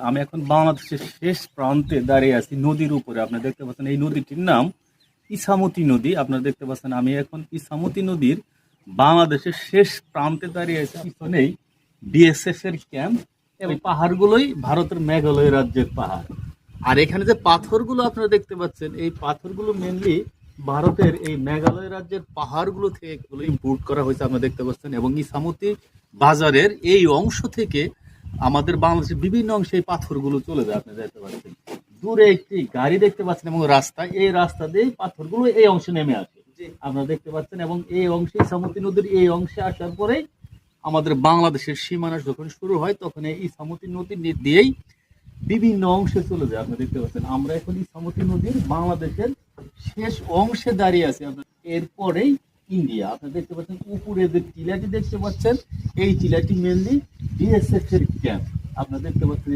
আমি এখন বাংলাদেশের শেষ প্রান্তে দাঁড়িয়ে আছি নদীর উপরে। আপনারা দেখতে পাচ্ছেন এই নদীটির নাম ইছামতি নদী। আপনারা দেখতে পাচ্ছেন আমি এখন ইছামতি নদীর বাংলাদেশের শেষ প্রান্তে দাঁড়িয়ে আছি। পিছনেই বিএসএফ এর ক্যাম্প এবং পাহাড়গুলোই ভারতের মেঘালয় রাজ্যের পাহাড়। আর এখানে যে পাথরগুলো আপনারা দেখতে পাচ্ছেন এই পাথরগুলো মেনলি ভারতের এই মেঘালয় রাজ্যের পাহাড়গুলো থেকে এগুলো ইম্পোর্ট করা হয়েছে আপনারা দেখতে পাচ্ছেন। এবং ইছামতি বাজারের এই অংশ থেকে আমাদের বাংলাদেশের বিভিন্ন অংশে এই পাথরগুলো চলে যায়। আপনি দেখতে পাচ্ছেন দূরে একটি গাড়ি দেখতে পাচ্ছেন এবং রাস্তা, এই রাস্তা দিয়ে পাথরগুলো এই অংশে নেমে আসে আপনারা দেখতে পাচ্ছেন। এবং এই অংশে ইছামতি নদীর এই অংশে আসার পরেই আমাদের বাংলাদেশের সীমানা যখন শুরু হয় তখন এই ইছামতি নদী দিয়েই বিভিন্ন অংশে চলে যায়। আপনি দেখতে পাচ্ছেন আমরা এখন ইছামতি নদীর বাংলাদেশের শেষ অংশে দাঁড়িয়ে আছি। এরপরেই ইন্ডিয়া। আপনি দেখতে পাচ্ছেন উপরে যে টিলাটি দেখতে পাচ্ছেন এই টিলাটি মেনলি বিএসএফ এর ক্যাম্প। আপনারা দেখতে পাচ্ছেন